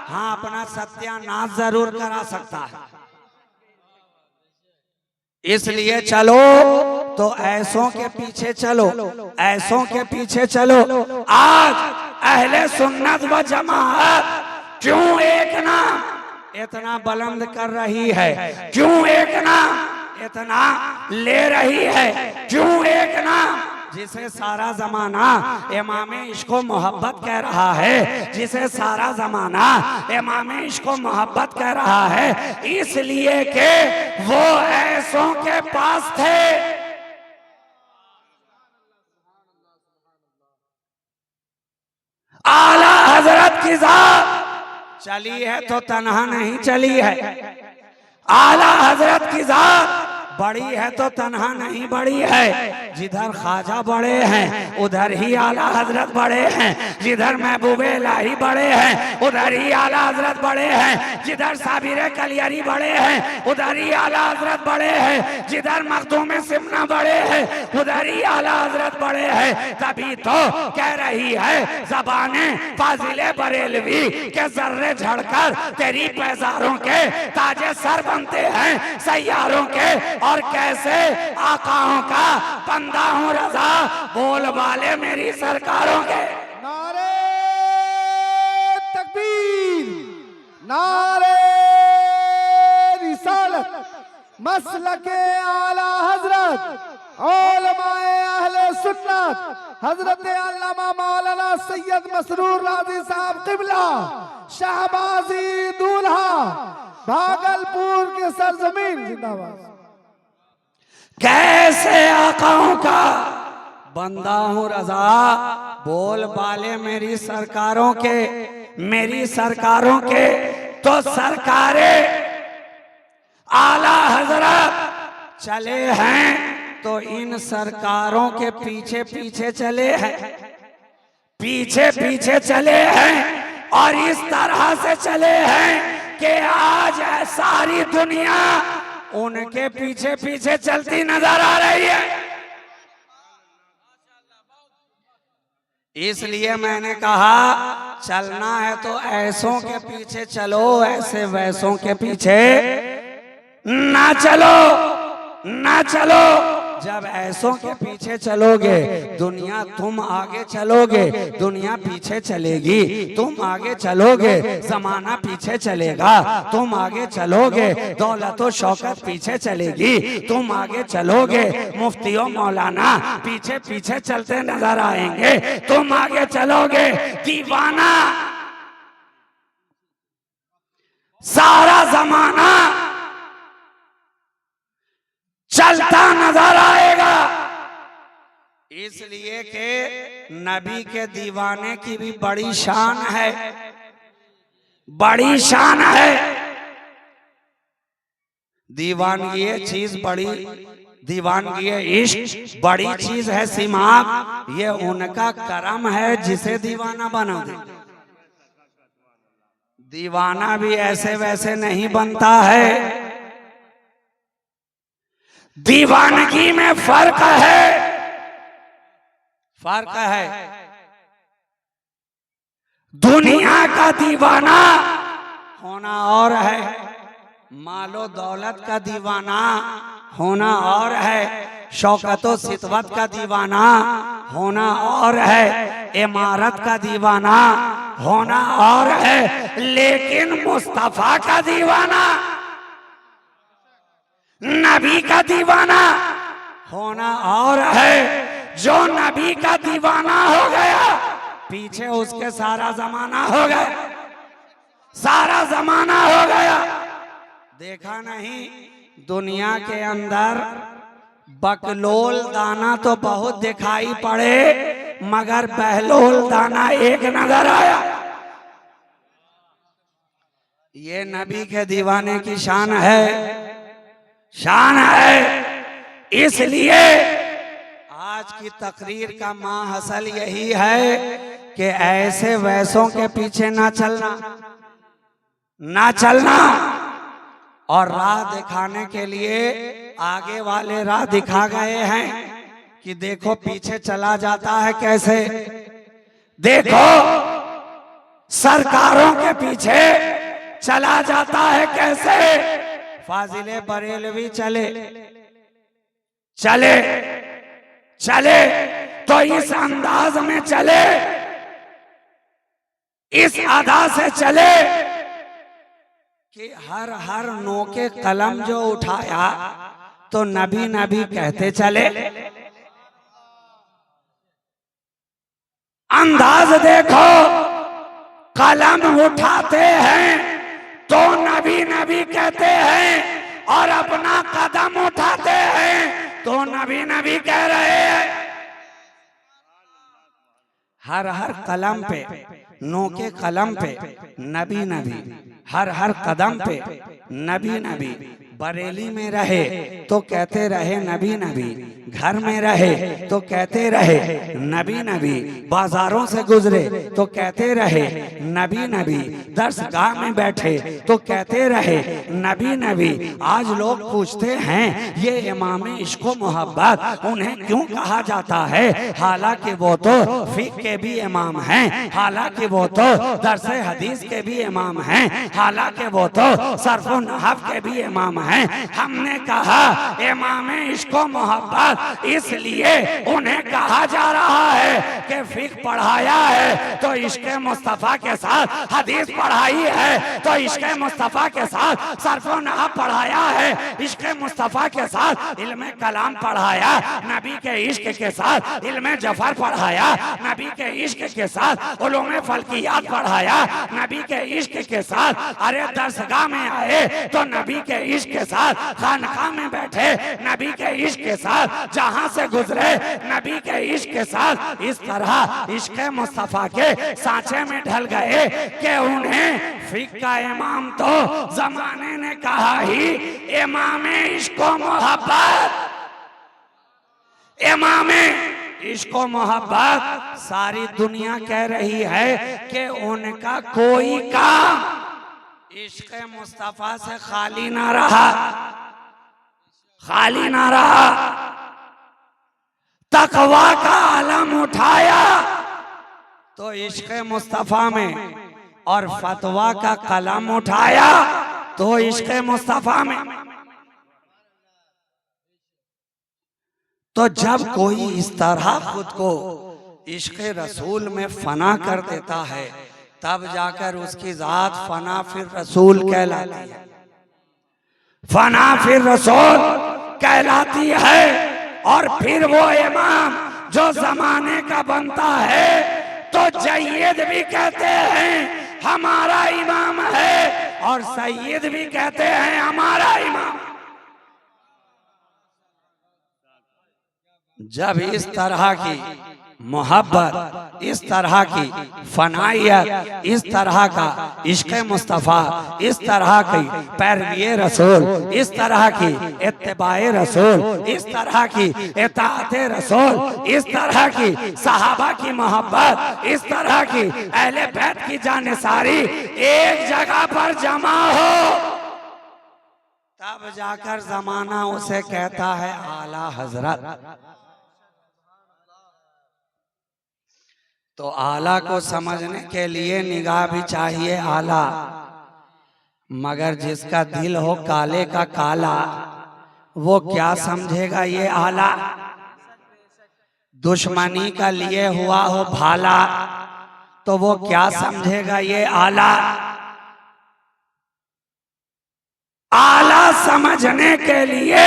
हाँ अपना सत्यानाश जरूर करा सकता है। इसलिए चलो तो ऐसों के पीछे चलो, ऐसों के पीछे चलो। आज अहले सुन्नत व जमाअत क्यों एक नाम इतना बुलंद कर रही है, क्यों एक नाम इतना ले रही है, क्यों एक नाम जिसे सारा जमाना इमामे इश्को मोहब्बत कह रहा है, जिसे सारा जमाना इमामे इश्को मोहब्बत कह रहा है, इसलिए कि वो ऐसों के पास थे। आला हजरत की जात चली है तो तन्हा नहीं चली है, आला हजरत की जात बड़ी है तो तन्हा नहीं बड़ी है। जिधर ख्वाजा बड़े हैं उधर ही आला हजरत बड़े हैं, जिधर महबूबे इलाही बड़े हैं उधर ही आला हजरत बड़े हैं, जिधर साबिर कलियारी बड़े हैं उधर ही आला हजरत बड़े हैं, जिधर मखदूम सिमना बड़े हैं उधर ही आला हजरत बड़े हैं। तभी तो कह रही है ज़बाने फाजिले बरेलवी के जर्रे झड़कर तेरी पैजारों के ताजे सर बनते हैं सैयारों के, और कैसे आकाओं का बंदा हूँ रजा बोल वाले मेरी सरकारों के। नारे तकबीर, नारे रिसालत, मसलके आला हजरत उलमाए अहले सुन्नत हजरत अल्लामा मौलाना सैयद मसरूर राजी साहब किबला शहबाजी दूल्हा भागलपुर के सरजमीन जिंदाबाद। कैसे आकाओं का बंदा हूँ रजा बोल बाले मेरी सरकारों के, मेरी सरकारों के। तो सरकारे आला हजरत चले हैं तो इन सरकारों के पीछे पीछे चले हैं, पीछे पीछे चले हैं, और इस तरह से चले हैं कि आज सारी दुनिया उनके पीछे पीछे चलती नजर आ रही है। इसलिए मैंने कहा चलना है तो ऐसों के पीछे चलो, ऐसे वैसों के पीछे ना चलो, ना चलो। जब ऐसों के पीछे चलोगे दुनिया, तुम आगे चलोगे दुनिया पीछे चलेगी, तुम आगे चलोगे जमाना पीछे चलेगा, तुम आगे चलोगे दौलत और शौकत पीछे चलेगी, तुम आगे चलोगे मुफ्तियों मौलाना पीछे पीछे चलते नजर आएंगे, तुम आगे चलोगे दीवाना सारा जमाना चलता नजर आएगा। इसलिए कि नबी के दीवाने की भी बड़ी शान है, बड़ी शान है। दीवानगी ये चीज बड़ी, दीवानगी ये इश्क बड़ी चीज है सिमाक, ये उनका करम है जिसे दीवाना बना दे। दीवाना भी ऐसे वैसे नहीं बनता है, दीवानगी में फर्क है, फर्क है। दुनिया का दीवाना होना और है, मालो दौलत का दीवाना होना और है, शौकतो सितवत का दीवाना होना और है, इमारत का दीवाना होना और है, लेकिन मुस्तफा का दीवाना, नबी का दीवाना होना और है। जो नबी का दीवाना हो गया पीछे उसके सारा जमाना हो गया, सारा जमाना हो गया। देखा नहीं दुनिया के अंदर बकलोल दाना तो बहुत दिखाई पड़े मगर बहलोल दाना एक नजर आया। ये नबी के दीवाने की शान है, शान है। इसलिए आज की तकरीर का माहसल यही है कि ऐसे वैसों के पीछे ना चलना, ना चलना, और राह दिखाने के लिए आगे वाले राह दिखा गए हैं कि देखो पीछे चला जाता है कैसे, देखो सरकारों के पीछे चला जाता है कैसे। फाजिले बरेलवी चले चले चले तो इस अंदाज में चले, इस अदा से चले कि हर हर नोके कलम जो उठाया तो नबी नबी कहते चले। अंदाज देखो, कलम उठाते हैं तो नबी नबी कहते हैं और अपना कदम उठाते हैं तो नबी नबी कह रहे हैं। हर हर कलम पे, नोके कलम पे नबी नबी, हर हर कदम पे नबी नबी। बरेली में रहे तो कहते रहे नबी नबी, घर में रहे तो कहते रहे नबी नबी, बाजारों से गुजरे तो कहते रहे नबी नबी, दरसगाह में बैठे तो कहते रहे नबी नबी। आज लोग पूछते हैं ये इमाम इश्क़ो मोहब्बत उन्हें क्यों कहा जाता है, हालांकि वो तो फिक़्ह के भी इमाम हैं, हालांकि वो तो दरस हदीस के भी इमाम हैं, हालांकि वो तो सर्फ़ व नहव के भी इमाम हैं। हमने कहा इमाम इश्क़ो मोहब्बत इसलिए उन्हें कहा जा रहा है कि फिक़्ह पढ़ाया है तो इश्क़ मुस्तफ़ा के साथ हदीस पढ़ाई है, तो इश्क़ मुस्तफ़ा के साथ सर्फ़ व नहव पढ़ाया है, इश्क़ मुस्तफ़ा के साथ इल्म कलाम पढ़ाया, नबी के इश्क़ के साथ इल्म जफर पढ़ाया, नबी के इश्क़ के साथ उलूम फल्कियात पढ़ाया, नबी के इश्क़ के साथ अरे दरसगाह में आए तो नबी के इश्क़ के साथ, खानकाह में बैठे नबी के इश्क़ के साथ, जहां से गुजरे नबी के इश्क़ के साथ। इस तरह इश्क़ मुस्तफ़ा के सांचे में ढल गए कि उन्हें फिक़्ह का इमाम तो जमाने ने कहा ही इमाम इश्क़ो मोहब्बत, इमाम इश्क़ो मोहब्बत। सारी दुनिया कह रही है कि उनका कोई काम इश्क़ मुस्तफ़ा से खाली ना रहा, खाली ना रहा। तकवा का आलम उठाया तो इश्क मुस्तफा में, और फतवा का कलम उठाया तो इश्क मुस्तफा में। तो जब कोई इस तरह खुद को इश्क रसूल में फना कर देता है, तब जाकर उसकी जात फना फिर रसूल कहलाती है, फना फिर रसूल कहलाती है। और फिर वो इमाम जो जमाने का बनता है तो जय्यद भी कहते हैं हमारा इमाम है, और सैयद भी कहते हैं हमारा इमाम। जब इस तरह की मोहब्बत, इस तरह की फनाइयत, इस तरह का इश्क मुस्तफ़ा, इस तरह की पैरवी रसूल, इस तरह की इत्तिबाए रसूल, इस तरह की इताअते रसूल, इस तरह की सहाबा की मोहब्बत, इस तरह की अहले बैत की जानिसारी एक जगह पर जमा हो, तब जाकर जमाना उसे कहता है आला हजरत। तो आला को समझने के लिए निगाह भी चाहिए आला, मगर जिसका दिल हो काले का काला, वो क्या समझेगा ये आला। दुश्मनी का लिए हुआ हो भाला, तो वो क्या समझेगा ये आला। आला समझने के लिए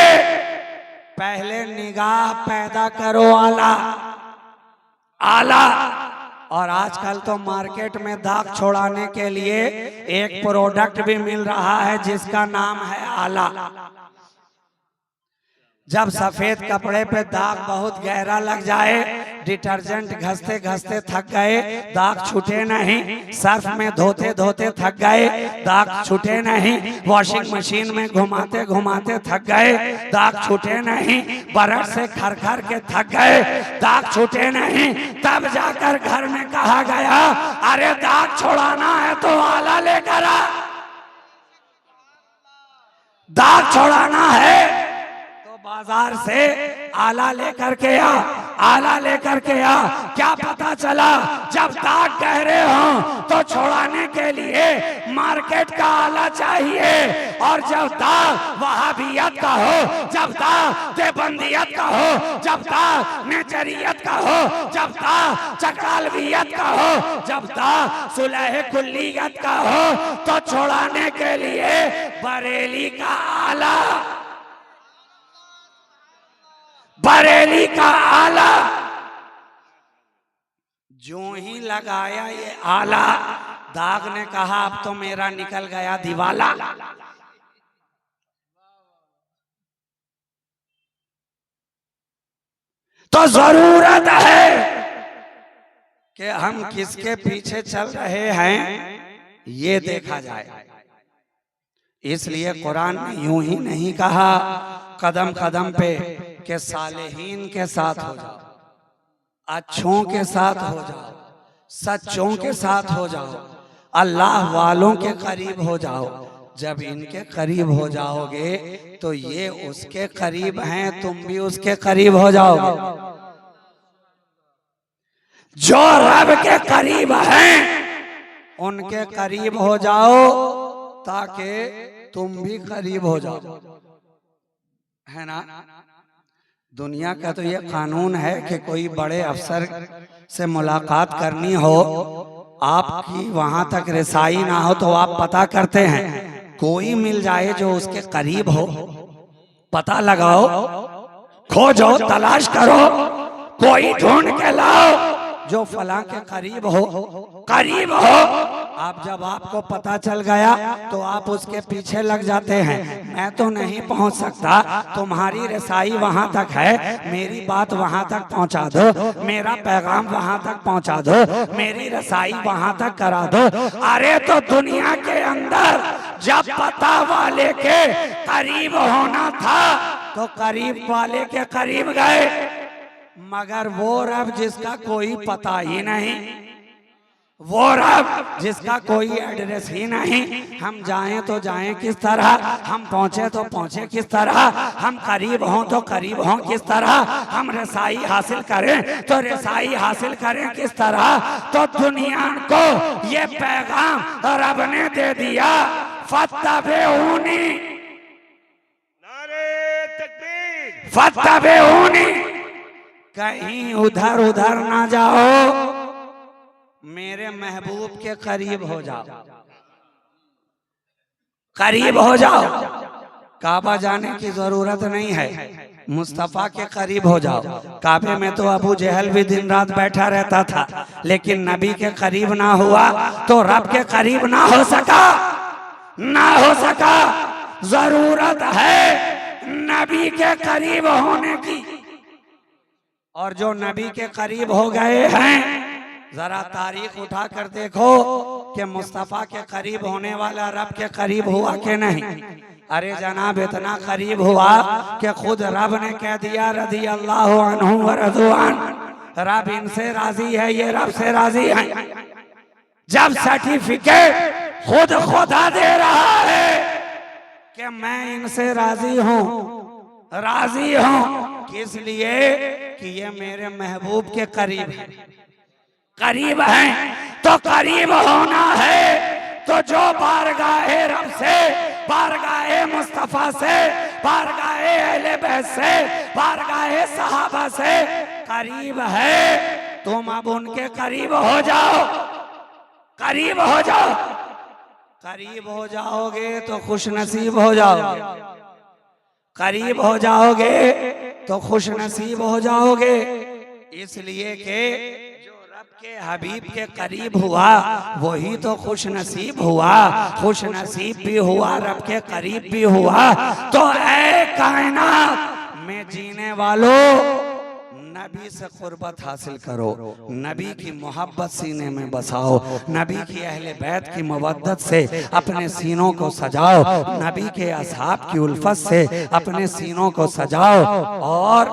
पहले निगाह पैदा करो आला, आला। और आजकल तो मार्केट में दाग छोड़ाने के लिए एक प्रोडक्ट भी मिल रहा है जिसका नाम है आला। जब सफेद कपड़े पे दाग बहुत गहरा लग जाए, डिटर्जेंट घसते घसते थक गए, दाग छूटे नहीं, सर्फ में धोते धोते थक गए, दाग छूटे नहीं, वॉशिंग मशीन में घुमाते घुमाते थक गए, दाग छूटे नहीं, बरस से खर खर के थक गए, दाग छूटे नहीं, तब जाकर घर में कहा गया अरे दाग छोड़ाना है तो आला लेकर आ। दाग छोड़ाना है बाजार से आला लेकर के आ, आला लेकर के आ। क्या पता चला जब दाग गहरे हों तो छोड़ाने के लिए मार्केट का आला चाहिए, और जब दाग वहाबियत का हो, जब दाग देवबंदियत का हो, जब दाग नेचरियत का हो, जब दाग चकालवियत का हो, जब दाग सुलह कुल्लियत का हो, तो छोड़ाने के लिए बरेली का आला, बरेली का आला। जो ही लगाया ये आला, दाग ने कहा अब तो मेरा निकल गया दिवाला। तो जरूरत है कि हम किसके पीछे चल रहे हैं ये देखा जाए। इसलिए कुरान ने यूं ही नहीं कहा कदम कदम पे कि सालेहीन के साथ हो जाओ, अच्छों के साथ हो जाओ, सच्चों के साथ हो जाओ, अल्लाह वालों के करीब हो जाओ। जब इनके करीब हो जाओगे तो ये उसके करीब हैं, तुम भी उसके करीब हो जाओगे। जो रब के करीब हैं उनके करीब हो जाओ ताकि तुम भी करीब हो जाओ, है ना। दुनिया का तो ये कानून है कि कोई बड़े अफसर से मुलाकात करनी हो, आपकी वहां तक रिसाई ना हो तो आप पता करते हैं, कोई मिल जाए जो उसके करीब हो, पता लगाओ, खोजो, तलाश करो, कोई ढूंढ के लाओ जो फलां के करीब हो, करीब हो। आप जब आपको पता चल गया तो आप उसके पीछे लग जाते हैं। मैं तो नहीं पहुंच सकता, तुम्हारी रसाई वहां तक है, मेरी बात वहां तक पहुंचा दो, मेरा पैगाम वहां तक पहुंचा दो, मेरी रसाई वहां तक करा दो। अरे तो दुनिया के अंदर जब पता वाले के करीब होना था तो करीब वाले के करीब गए, मगर वो रब जिसका कोई पता ही नहीं, वो रब जिसका कोई एड्रेस ही नहीं, हम जाएं तो जाएं किस तरह, हम पहुंचे तो पहुंचे किस तरह, हम करीब हों तो करीब हों किस तरह, हम रसाई हासिल करें तो रसाई हासिल करें किस तरह। तो दुनिया को ये पैगाम रब ने दे दिया, फत्तबिऊनी, नारे तकबीर, फत्तबिऊनी, कहीं उधर उधर ना जाओ, मेरे महबूब के करीब हो जाओ, करीब हो जाओ। काबा जाने की जरूरत नहीं है, मुस्तफा के करीब हो जाओ। काबे में तो अबू जहल भी दिन रात बैठा रहता था, लेकिन नबी के करीब ना हुआ तो रब के करीब ना हो सका, ना हो सका। जरूरत है नबी के करीब होने की, और जो नबी के करीब हो गए हैं, जरा तारीख उठा कर देखो कि मुस्तफा के करीब होने वाला रब के करीब हुआ कि नहीं। अरे जनाब इतना करीब हुआ कि खुद रब ने कह दिया रज़ी अल्लाहु अन्हु व रज़ू अन्हु, रब इनसे राजी है, ये रब से राजी है। जब सर्टिफिकेट खुद खुदा दे रहा है कि मैं इनसे राजी हूँ, राजी हूँ, किस लिए कि ये मेरे महबूब के करीब है, करीब हैं। तो करीब होना है तो जो बारगाहे रब से, बारगाहे मुस्तफा से, बारगाहे अहले बैत से, बारगाहे सहाबा से करीब है, तुम अब उनके करीब हो जाओ, करीब हो जाओ। करीब हो जाओगे तो खुश नसीब हो जाओगे, करीब हो जाओगे तो खुश नसीब हो जाओगे। इसलिए कि के हबीब के करीब हुआ वही तो खुश नसीब हुआ, खुश नसीब भी हुआ, रब के करीब भी हुआ। तो ऐ कायनात में जीने वालों, नबी से कुर्बत हासिल करो, नबी की मोहब्बत सीने में बसाओ, नबी की अहले बैत की मवद्दत से अपने सीनों को सजाओ, नबी के असहाब की उल्फत से अपने सीनों को सजाओ, और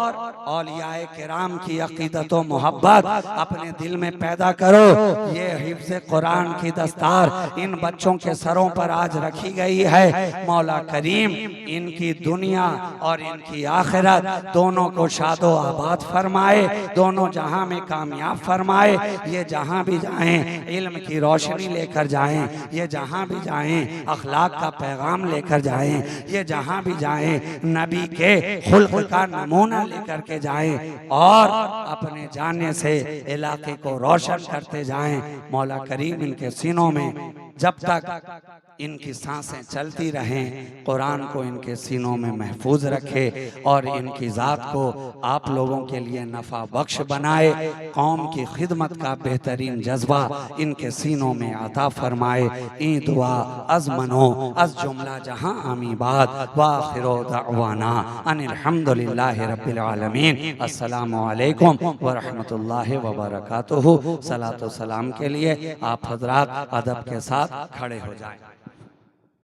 औलियाए किराम की अकीदत व मोहब्बत अपने दिल में पैदा करो। ये हिफ्ज़ कुरान की दस्तार इन बच्चों के सरों पर आज रखी गई है। मौला करीम इनकी दुनिया और इनकी आखिरत दोनों को शादो आबाद फरमाए, दोनों जहां में कामयाब फरमाए। ये जहां भी जाएं इल्म की रोशनी लेकर जाएं, ये जहां भी जाएं अखलाक का पैगाम लेकर जाएं, ये जहां भी जाएं नबी के खुल्क का नमूना लेकर के जाएं, और अपने जाने से इलाके को रोशन करते जाएं। मौला करीम इनके सीनों में जब तक इनकी सांसें चलती रहें, कुरान को इनके सीनों में महफूज रखे, और इनकी ज़ात को आप लोगों के लिए नफ़ा बख्श बनाए। कौम की खिदमत का बेहतरीन जज्बा इनके सीनों में अता फरमाए। ई दुआ अज़ मनो अज़ जुमला जहां आमी बात व आखिरो दअवाना अनिल हम्दुलिल्लाहि रब्बिल आलमीन। अस्सलामु अलैकुम व रहमतुल्लाहि व बरकातुहू। सलातो सलाम के लिए आप हजरात अदब के साथ खड़े हो जाएं।